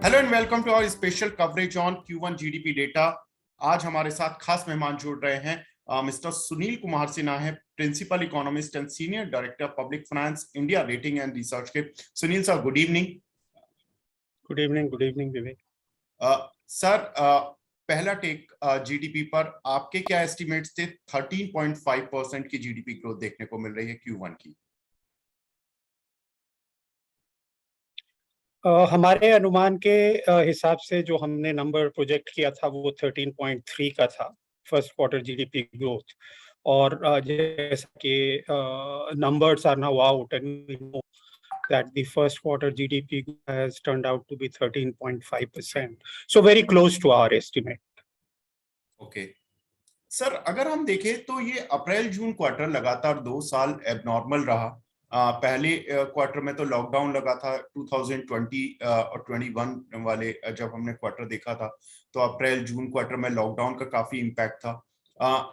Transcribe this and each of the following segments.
Hello and welcome to our special coverage on Q1 GDP data. आज हमारे साथ खास मेहमान जुड़ रहे हैं। मिस्टर सुनील कुमार सिन्हा है, principal economist and senior director public finance India rating and research के। Sunil sir, good evening. Good evening Vivek. Sir, पहला टेक जीडीपी पर आपके क्या एस्टिमेट्स थे? 13.5% की जीडीपी ग्रोथ देखने को मिल रही है Q1 की। हमारे अनुमान के हिसाब से जो हमने नंबर प्रोजेक्ट किया था वो 13.3 का था फर्स्ट क्वार्टर जीडीपी ग्रोथ। और जैसा कि numbers are now out and we know that the first quarter GDP has turned out to be 13.5%, so very close to our estimate. Okay sir, अगर हम देखें तो ये अप्रैल जून क्वार्टर लगातार 2 साल एबनॉर्मल रहा। पहले क्वार्टर में तो लॉकडाउन लगा था 2020 और 21 वाले जब हमने क्वार्टर देखा था, तो अप्रैल जून क्वार्टर में लॉकडाउन का काफी इम्पैक्ट था।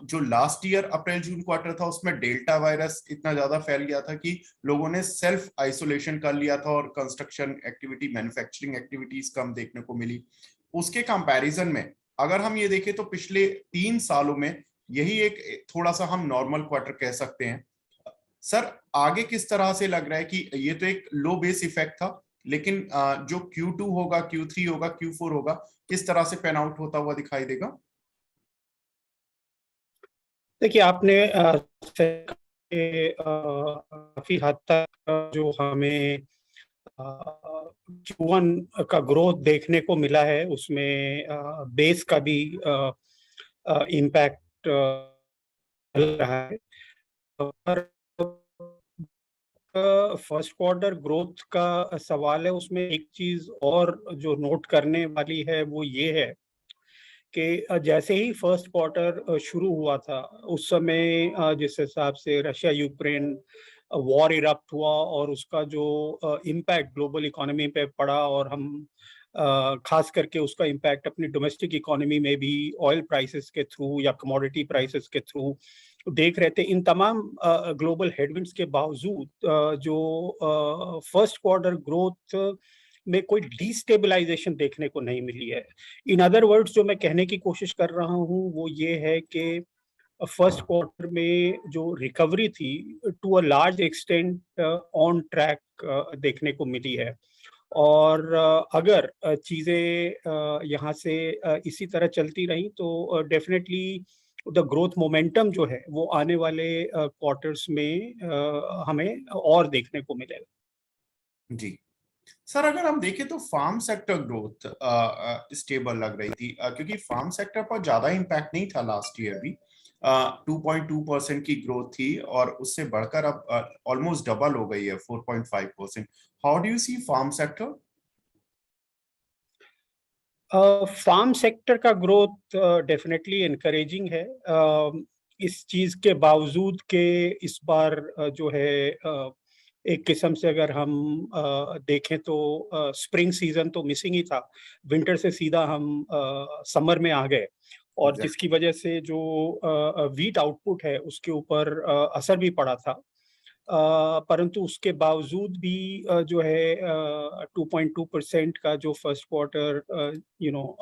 जो लास्ट ईयर अप्रैल जून क्वार्टर था उसमें डेल्टा वायरस इतना ज्यादा फैल गया था कि लोगों ने सेल्फ आइसोलेशन कर लिया था और कंस्ट्रक्शन एक्टिविटी, मैन्युफैक्चरिंग एक्टिविटीज कम देखने को मिली। उसके कंपैरिजन में अगर हम ये देखें तो पिछले 3 सालों में यही एक थोड़ा सा हम नॉर्मल क्वार्टर कह सकते हैं। सर, आगे किस तरह से लग रहा है कि ये तो एक लो बेस इफेक्ट था, लेकिन जो Q2 होगा, Q3 होगा, Q4 होगा, किस तरह से पैन आउट होता हुआ दिखाई देगा? देखिए, आपने काफी हद तक जो हमें Q1 का ग्रोथ देखने को मिला है उसमें बेस का भी इम्पैक्ट रहा है। पर फर्स्ट क्वार्टर ग्रोथ का सवाल है, उसमें एक चीज और जो नोट करने वाली है वो ये है कि जैसे ही फर्स्ट क्वार्टर शुरू हुआ था उस समय जिस हिसाब से रशिया यूक्रेन वॉर इरप्ट हुआ और उसका जो इम्पैक्ट ग्लोबल इकोनॉमी पे पड़ा, और हम खास करके उसका इम्पैक्ट अपनी डोमेस्टिक इकोनॉमी में भी ऑयल प्राइसेस के थ्रू या कमोडिटी प्राइसेस के थ्रू देख रहे थे। इन तमाम ग्लोबल हेडविंड्स के बावजूद जो फर्स्ट क्वार्टर ग्रोथ में कोई डिस्टेबलाइजेशन देखने को नहीं मिली है। इन अदर वर्ड्स, जो मैं कहने की कोशिश कर रहा हूँ वो ये है कि फर्स्ट क्वार्टर में जो रिकवरी थी to a large extent on track देखने को मिली है। और अगर चीज़ें यहाँ से इसी तरह चलती रही तो डेफिनेटली द ग्रोथ मोमेंटम जो है वो आने वाले क्वार्टर्स में हमें और देखने को मिलेगा। जी सर, अगर हम देखें तो फार्म सेक्टर ग्रोथ स्टेबल लग रही थी, क्योंकि फार्म सेक्टर पर ज्यादा इम्पैक्ट नहीं था लास्ट ईयर भी। 2.2% की ग्रोथ थी और उससे बढ़कर अब ऑलमोस्ट डबल हो गई है, 4.5%। How do you see farm sector? Farm sector का ग्रोथ डेफिनेटली इनकरेजिंग है। इस चीज के बावजूद के इस बार जो है एक किस्म से अगर हम देखें तो स्प्रिंग सीजन तो मिसिंग ही था। विंटर से सीधा हम समर में आ गए, और जिसकी वजह से जो वीट आउटपुट है उसके ऊपर असर भी पड़ा था। परंतु उसके बावजूद भी जो है 2.2% का जो फर्स्ट क्वार्टर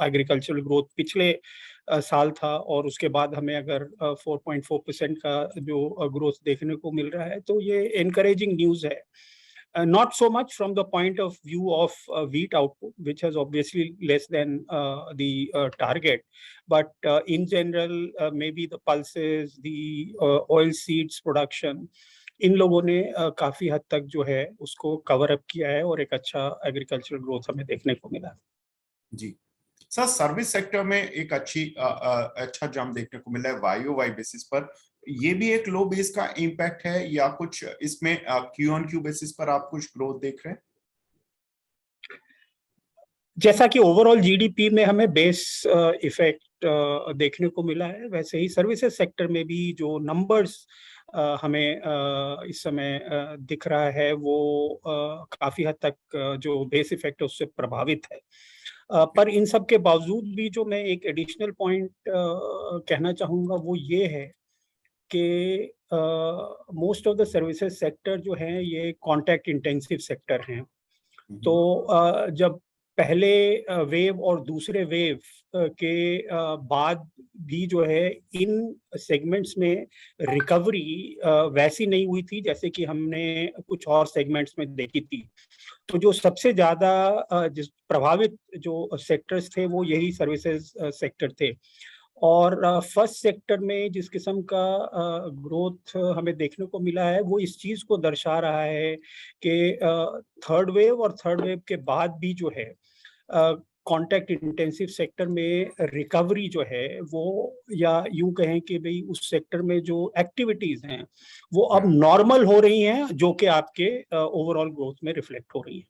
एग्रीकल्चरल ग्रोथ पिछले साल था, और उसके बाद हमें अगर 4.4% का जो ग्रोथ देखने को मिल रहा है तो ये encouraging न्यूज़ है। Not so much from the point of view of wheat output, which has obviously less than the target, but in general, maybe the pulses, the oil seeds production, इन लोगों ने काफी हद तक जो है उसको कवर अप किया है और एक अच्छा एग्रीकल्चरल ग्रोथ हमें देखने को मिला। जी सर, सर्विस सेक्टर में एक अच्छा जंप देखने को मिला है YOY बेसिस पर। ये भी एक लो बेस का इम्पैक्ट है या कुछ इसमें Q-on-Q बेसिस पर आप कुछ ग्रोथ देख रहे हैं? जैसा कि ओवरऑल जीडीपी में हमें बेस इफेक्ट देखने को मिला है, वैसे ही सर्विसेज सेक्टर में भी जो नंबर्स हमें इस समय दिख रहा है वो काफी हद तक जो बेस इफेक्ट है उससे प्रभावित है। पर इन सब के बावजूद भी जो मैं एक एडिशनल पॉइंट कहना चाहूँगा वो ये है कि most of the services sector जो हैं ये कॉन्टैक्ट इंटेंसिव सेक्टर हैं। तो जब पहले वेव और दूसरे वेव के बाद भी जो है इन सेगमेंट्स में रिकवरी वैसी नहीं हुई थी जैसे कि हमने कुछ और सेगमेंट्स में देखी थी। तो जो सबसे ज्यादा जिस प्रभावित जो सेक्टर्स थे वो यही सर्विसेज सेक्टर थे। और फर्स्ट सेक्टर में जिस किस्म का ग्रोथ हमें देखने को मिला है वो इस चीज को दर्शा रहा है कि थर्ड वेव और थर्ड वेव के बाद भी जो है कॉन्टैक्ट इंटेंसिव सेक्टर में रिकवरी जो है वो, या यूं कहें कि भाई उस सेक्टर में जो एक्टिविटीज हैं वो अब नॉर्मल हो रही हैं, जो कि आपके ओवरऑल ग्रोथ में रिफ्लेक्ट हो रही है।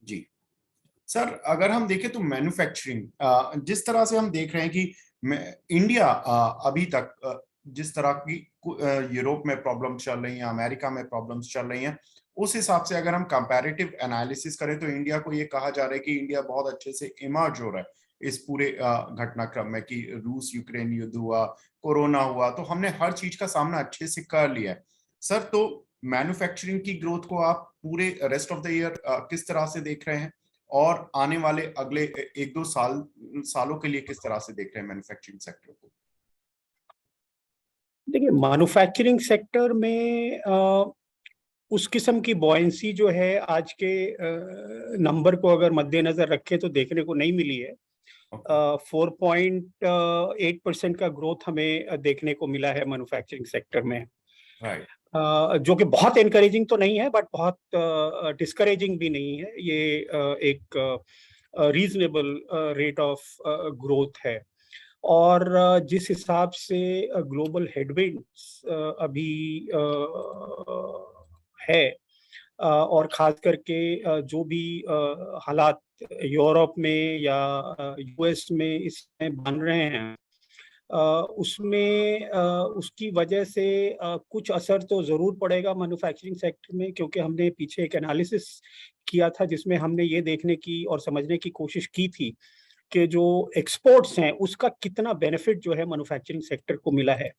जी सर, अगर हम देखें तो मैन्युफैक्चरिंग जिस तरह से हम देख रहे हैं कि इंडिया अभी तक जिस तरह की यूरोप में प्रॉब्लम्स चल रही हैं, अमेरिका में प्रॉब्लम्स चल रही हैं, उस हिसाब से अगर हम कंपैरेटिव एनालिसिस करें तो इंडिया को ये कहा जा रहा है कि इंडिया बहुत अच्छे से इमर्ज हो रहा है इस पूरे घटनाक्रम में कि रूस यूक्रेन युद्ध हुआ, कोरोना हुआ, तो हमने हर चीज का सामना अच्छे से कर लिया है। सर, तो मैन्युफैक्चरिंग की ग्रोथ को आप पूरे रेस्ट ऑफ द ईयर किस तरह से देख रहे हैं और आने वाले अगले एक दो सालों के लिए किस तरह से देख रहे हैं मैन्युफैक्चरिंग सेक्टर को? देखिए, मैन्युफैक्चरिंग सेक्टर में उस किस्म की बॉयंसी जो है आज के नंबर को अगर मद्देनजर रखें तो देखने को नहीं मिली है। 4.8% का ग्रोथ हमें देखने को मिला है मैन्युफैक्चरिंग सेक्टर में, राइट। जो कि बहुत एनकरेजिंग तो नहीं है बट बहुत डिस्करेजिंग भी नहीं है। ये एक रीजनेबल रेट ऑफ ग्रोथ है। और जिस हिसाब से ग्लोबल हेडविंड्स अभी है, और खास करके जो भी हालात यूरोप में या यूएस में इसमें बन रहे हैं, उसमें उसकी वजह से कुछ असर तो ज़रूर पड़ेगा मैन्युफैक्चरिंग सेक्टर में, क्योंकि हमने पीछे एक एनालिसिस किया था जिसमें हमने ये देखने की और समझने की कोशिश की थी कि जो एक्सपोर्ट्स हैं उसका कितना बेनिफिट जो है मैन्युफैक्चरिंग सेक्टर को मिला है।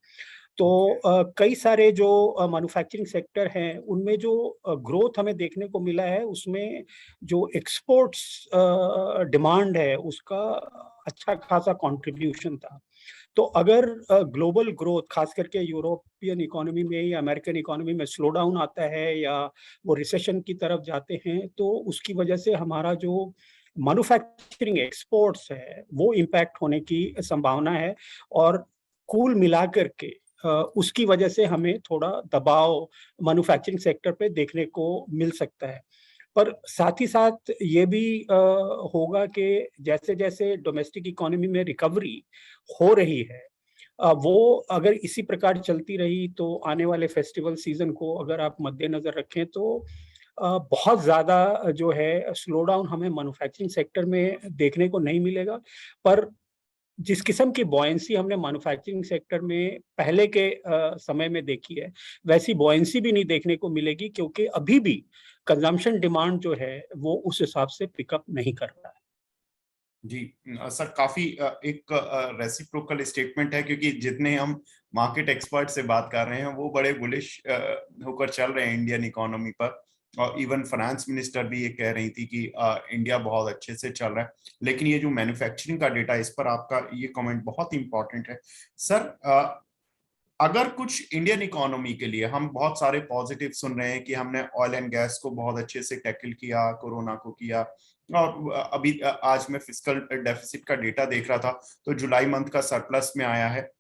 तो कई सारे जो मैन्युफैक्चरिंग सेक्टर हैं उनमें जो ग्रोथ हमें देखने को मिला है उसमें जो एक्सपोर्ट्स डिमांड है उसका अच्छा खासा कंट्रीब्यूशन था। तो अगर ग्लोबल ग्रोथ खास करके यूरोपियन इकोनॉमी में या अमेरिकन इकोनॉमी में स्लो डाउन आता है या वो रिसेशन की तरफ जाते हैं तो उसकी वजह से हमारा जो मैन्युफैक्चरिंग एक्सपोर्ट्स है वो इम्पैक्ट होने की संभावना है। और कुल मिलाकर के उसकी वजह से हमें थोड़ा दबाव मैन्युफैक्चरिंग सेक्टर पे देखने को मिल सकता है। पर साथ ही साथ ये भी होगा कि जैसे जैसे डोमेस्टिक इकोनॉमी में रिकवरी हो रही है, वो अगर इसी प्रकार चलती रही तो आने वाले फेस्टिवल सीजन को अगर आप मद्देनजर रखें तो बहुत ज़्यादा जो है स्लो डाउन हमें मैन्युफैक्चरिंग सेक्टर में देखने को नहीं मिलेगा। पर जिस किस्म की बॉयंसी हमने मैन्युफैक्चरिंग सेक्टर में पहले के समय में देखी है वैसी बॉयंसी भी नहीं देखने को मिलेगी, क्योंकि अभी भी कंजम्पशन डिमांड जो है वो उस हिसाब से पिकअप नहीं कर रहा है। जी सर, काफी एक रेसिप्रोकल स्टेटमेंट है, क्योंकि जितने हम मार्केट एक्सपर्ट से बात कर रहे हैं वो बड़े बुलिश होकर चल रहे हैं इंडियन इकोनॉमी पर, और इवन फाइनेंस मिनिस्टर भी ये कह रही थी कि इंडिया बहुत अच्छे से चल रहा है। लेकिन ये जो मैन्युफैक्चरिंग का डेटा, इस पर आपका ये कमेंट बहुत इंपॉर्टेंट है सर। अगर कुछ इंडियन इकोनॉमी के लिए हम बहुत सारे पॉजिटिव सुन रहे हैं कि हमने ऑयल एंड गैस को बहुत अच्छे से टैकल किया, कोरोना को किया, और अभी आज मैं फिस्कल डेफिसिट का डेटा देख रहा था तो जुलाई मंथ का सरप्लस में आया है,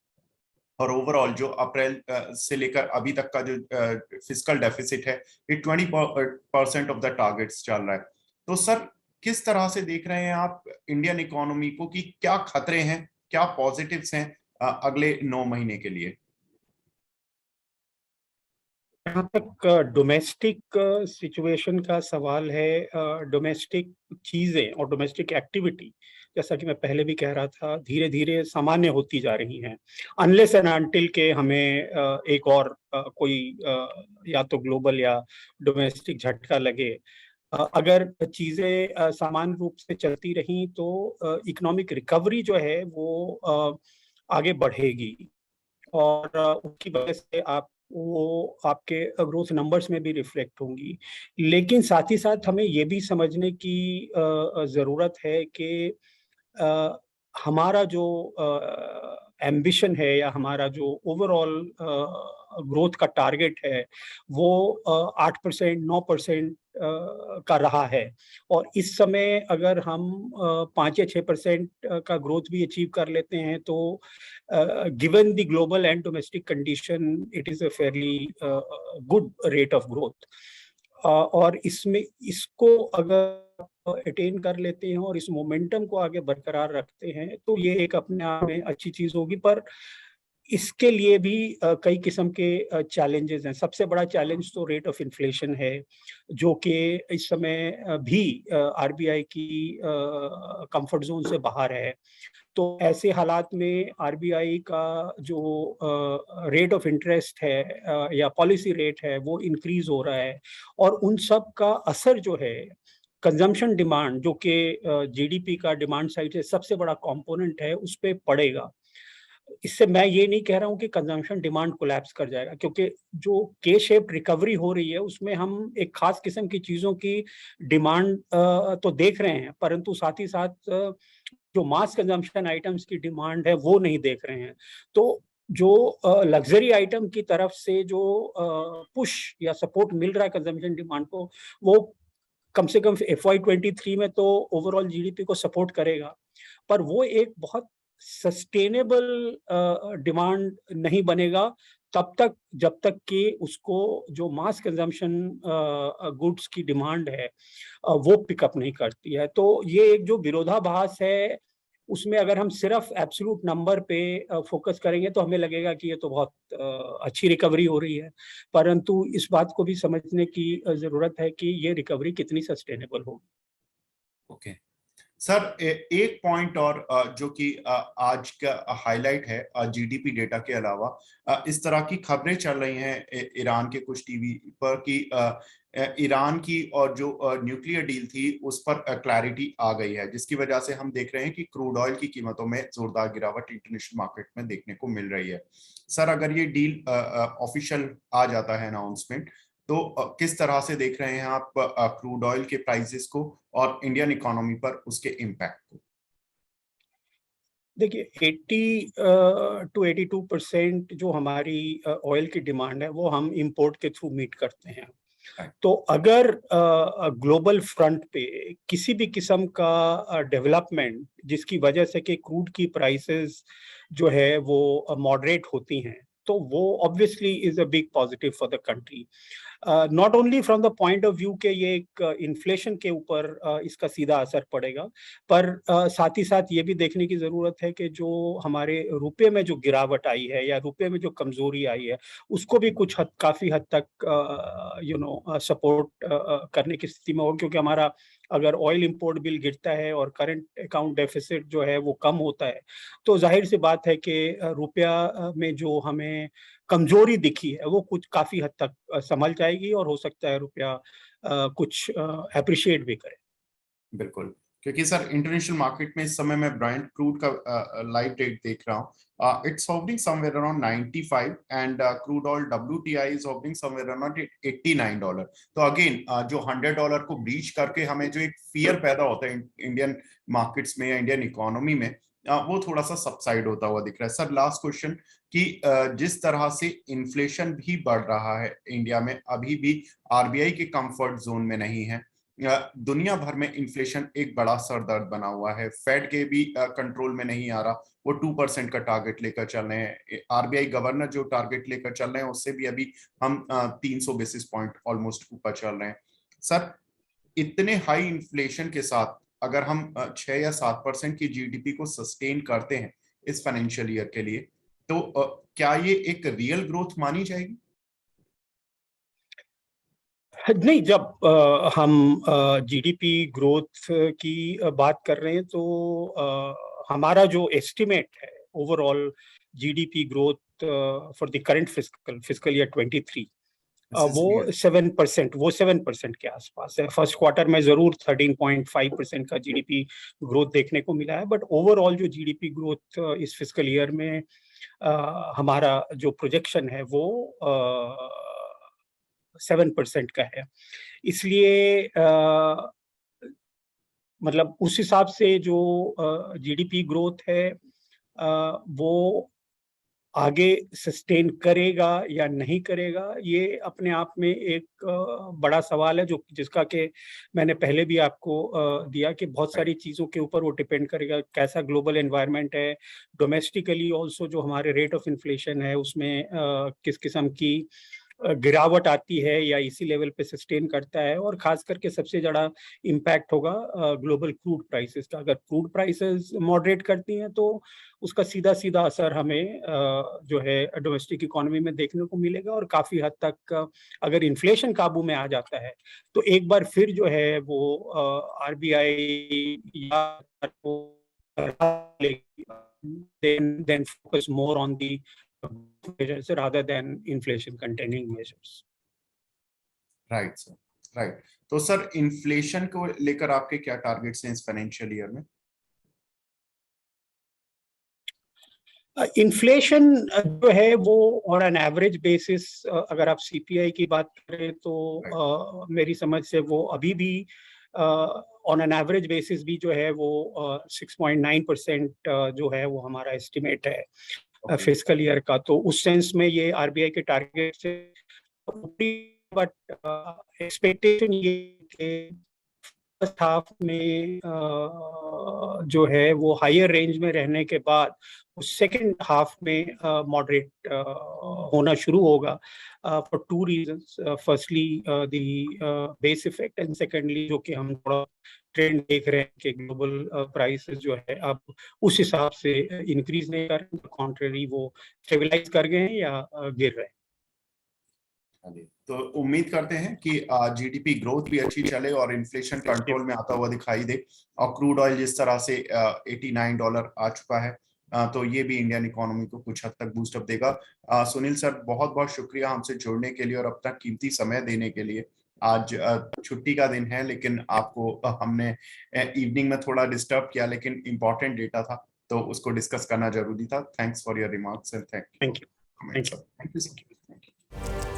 और ओवरऑल जो अप्रैल से लेकर अभी तक का जो फिस्कल डेफिसिट है ये 20% ऑफ द टारगेट्स चल रहा है। तो सर, किस तरह से देख रहे हैं आप इंडियन इकोनॉमी को, कि क्या खतरे हैं, क्या पॉजिटिव्स हैं अगले 9 महीने के लिए? जहाँ तक डोमेस्टिक सिचुएशन का सवाल है, डोमेस्टिक चीज़ें और डोमेस्टिक एक्टिविटी, जैसा कि मैं पहले भी कह रहा था, धीरे धीरे सामान्य होती जा रही हैं। अनलेस एंड अनटिल के हमें एक और कोई या तो ग्लोबल या डोमेस्टिक झटका लगे, अगर चीज़ें सामान्य रूप से चलती रहीं तो इकोनॉमिक रिकवरी जो है वो आगे बढ़ेगी। और उसकी वजह से आप वो आपके ग्रोथ नंबर्स में भी रिफ्लेक्ट होंगी। लेकिन साथ ही साथ हमें ये भी समझने की ज़रूरत है कि अ, हमारा जो एम्बिशन है या हमारा जो ओवरऑल ग्रोथ का टारगेट है वो 8% 9% का रहा है। और इस समय अगर हम 5 या 6% का ग्रोथ भी अचीव कर लेते हैं तो given the global and domestic condition it is a fairly good rate of growth. और इसमें इसको अगर अटेन कर लेते हैं और इस मोमेंटम को आगे बरकरार रखते हैं तो ये एक अपने आप में अच्छी चीज होगी। पर इसके लिए भी कई किस्म के चैलेंजेस हैं। सबसे बड़ा चैलेंज तो रेट ऑफ इन्फ्लेशन है, जो कि इस समय भी आरबीआई की कंफर्ट जोन से बाहर है। तो ऐसे हालात में आरबीआई का जो रेट ऑफ इंटरेस्ट है या पॉलिसी रेट है वो इंक्रीज हो रहा है, और उन सब का असर जो है कंजम्पशन डिमांड, जो कि जीडीपी का डिमांड साइड से सबसे बड़ा कंपोनेंट है, उस पे पड़ेगा। इससे मैं ये नहीं कह रहा हूँ कि कंजम्पशन डिमांड कोलैप्स कर जाएगा, क्योंकि जो के शेप्ड रिकवरी हो रही है उसमें हम एक खास किस्म की चीजों की डिमांड तो देख रहे हैं, परंतु साथ ही साथ जो मास कंजम्पशन आइटम्स की डिमांड है वो नहीं देख रहे हैं। तो जो लग्जरी आइटम की तरफ से जो पुश या सपोर्ट मिल रहा है कंजम्पशन डिमांड को, वो कम से कम FY23 में तो ओवरऑल जीडीपी को सपोर्ट करेगा, पर वो एक बहुत सस्टेनेबल डिमांड नहीं बनेगा तब तक जब तक कि उसको जो मास कंजम्पशन गुड्स की डिमांड है वो पिकअप नहीं करती है। तो ये एक जो विरोधाभास है उसमें अगर हम सिर्फ एब्सोल्यूट नंबर पे फोकस करेंगे तो हमें लगेगा कि ये तो बहुत अच्छी रिकवरी हो रही है, परंतु इस बात को भी समझने की जरूरत है कि ये रिकवरी कितनी सस्टेनेबल होगी। ओके सर, एक पॉइंट और जो कि आज का हाईलाइट है जीडीपी डेटा के अलावा, इस तरह की खबरें चल रही हैं ईरान के कुछ टीवी पर कि ईरान की और जो न्यूक्लियर डील थी उस पर क्लैरिटी आ गई है, जिसकी वजह से हम देख रहे हैं कि क्रूड ऑयल की कीमतों में जोरदार गिरावट इंटरनेशनल मार्केट में देखने को मिल रही है। सर, अगर ये डील ऑफिशियल आ जाता है अनाउंसमेंट, तो किस तरह से देख रहे हैं आप क्रूड ऑयल के प्राइसेस को और इंडियन इकोनॉमी पर उसके इम्पैक्ट को? देखिए 80 टू 82% जो हमारी ऑयल की डिमांड है वो हम इंपोर्ट के थ्रू मीट करते हैं। तो अगर ग्लोबल फ्रंट पे किसी भी किस्म का डेवलपमेंट जिसकी वजह से कि क्रूड की प्राइसेस जो है वो मॉडरेट होती हैं, तो वो obviously is a big positive for the country. Not only from the point of view के ये एक इन्फ्लेशन के ऊपर इसका सीधा असर पड़ेगा, पर साथ ही साथ ये भी देखने की जरूरत है कि जो हमारे रुपए में जो गिरावट आई है या रुपए में जो कमजोरी आई है उसको भी कुछ काफी हद तक सपोर्ट करने की स्थिति में हो, क्योंकि हमारा अगर ऑयल इंपोर्ट बिल गिरता है और करंट अकाउंट डेफिसिट जो है वो कम होता है, तो जाहिर सी बात है कि रुपया में जो हमें कमजोरी दिखी है वो कुछ काफी हद तक संभल जाएगी और हो सकता है रुपया कुछ अप्रिशिएट भी करे। बिल्कुल, क्योंकि सर इंटरनेशनल मार्केट में इस समय मैं ब्रांड क्रूड का लाइव रेट देख रहा हूँ, it's hovering somewhere around 95 and crude oil WTI is hovering somewhere around $89। तो अगेन जो $100 को ब्रीच करके हमें जो एक फियर पैदा होता है इंडियन मार्केट्स में या इंडियन इकोनॉमी में, वो थोड़ा सा सबसाइड होता हुआ दिख रहा है। सर, लास्ट क्वेश्चन कि जिस तरह से इन्फ्लेशन भी बढ़ रहा है इंडिया में, अभी भी आरबीआई के कंफर्ट जोन में नहीं है। दुनिया भर में इन्फ्लेशन एक बड़ा सरदर्द बना हुआ है, फेड के भी कंट्रोल में नहीं आ रहा, वो 2% का टारगेट लेकर चल रहे हैं। आरबीआई गवर्नर जो टारगेट लेकर चल रहे हैं उससे भी अभी हम 300 बेसिस पॉइंट ऑलमोस्ट ऊपर चल रहे हैं। सर, इतने हाई इन्फ्लेशन के साथ अगर हम 6 या 7% की जीडीपी को सस्टेन करते हैं इस फाइनेंशियल ईयर के लिए, तो क्या ये एक रियल ग्रोथ मानी जाएगी? नहीं, जब हम जीडीपी ग्रोथ की बात कर रहे हैं तो हमारा जो एस्टिमेट है overall GDP growth for the current physical year 23 वो 7% के आसपास है। फर्स्ट क्वार्टर में जरूर 13.5% का जीडीपी ग्रोथ देखने को मिला है, बट ओवरऑल जो जीडीपी ग्रोथ इस फिजिकल ईयर में हमारा जो प्रोजेक्शन है वो 7% का है। इसलिए मतलब उस हिसाब से जो जीडीपी ग्रोथ है वो आगे सस्टेन करेगा या नहीं करेगा, ये अपने आप में एक बड़ा सवाल है, जो जिसका कि मैंने पहले भी आपको दिया कि बहुत सारी चीज़ों के ऊपर वो डिपेंड करेगा, कैसा ग्लोबल एनवायरनमेंट है, डोमेस्टिकली ऑल्सो जो हमारे रेट ऑफ इन्फ्लेशन है उसमें किस किस्म की गिरावट आती है या इसी लेवल पे सस्टेन करता है, और खास करके सबसे ज़्यादा इम्पैक्ट होगा ग्लोबल क्रूड प्राइसेस का। अगर क्रूड प्राइसेस मॉडरेट करती हैं तो उसका सीधा सीधा असर हमें जो है डोमेस्टिक इकोनॉमी में देखने को मिलेगा, और काफ़ी हद तक अगर इन्फ्लेशन काबू में आ जाता है तो एक बार फिर जो है वो आरबीआई या then focus more on the measures rather than inflation containing measures. Right sir, right. तो सर इन्फ्लेशन को लेकर आपके क्या टारगेट्स हैं इस फाइनेंशियल ईयर में? इन्फ्लेशन जो है वो ऑन एन एवरेज बेसिस, अगर आप सीपीआई की बात करें तो मेरी समझ से वो अभी भी ऑन एन एवरेज बेसिस भी जो है वो 6.9% जो है वो हमारा एस्टिमेट है फिस्कल ईयर का। तो उस सेंस में ये आरबीआई के टारगेट से, बट एक्सपेक्टेशन ये फर्स्ट हाफ में जो है वो हायर रेंज में रहने के बाद सेकेंड हाफ में मॉडरेट होना शुरू होगा for two reasons. Firstly the base effect, and secondly जो कि हम थोड़ा ट्रेंड देख रहे हैं कि ग्लोबल प्राइसेस जो है अब उस हिसाब से इंक्रीज नहीं कर रहे, कॉन्ट्रेरी वो स्टेबलाइज कर गए हैं या गिर रहे हैं। तो उम्मीद करते हैं कि जीडीपी ग्रोथ भी अच्छी चले और इन्फ्लेशन कंट्रोल में आता हुआ दिखाई दे, और क्रूड ऑयल जिस तरह से $89 आ चुका है तो ये भी इंडियन इकोनॉमी को कुछ हद तक बूस्टअप देगा। सुनील सर, बहुत बहुत शुक्रिया हमसे जुड़ने के लिए और अपना कीमती समय देने के लिए। आज छुट्टी का दिन है, लेकिन आपको हमने इवनिंग में थोड़ा डिस्टर्ब किया, लेकिन इम्पोर्टेंट डेटा था तो उसको डिस्कस करना जरूरी था। Thanks for your remarks and thank you. Thank you.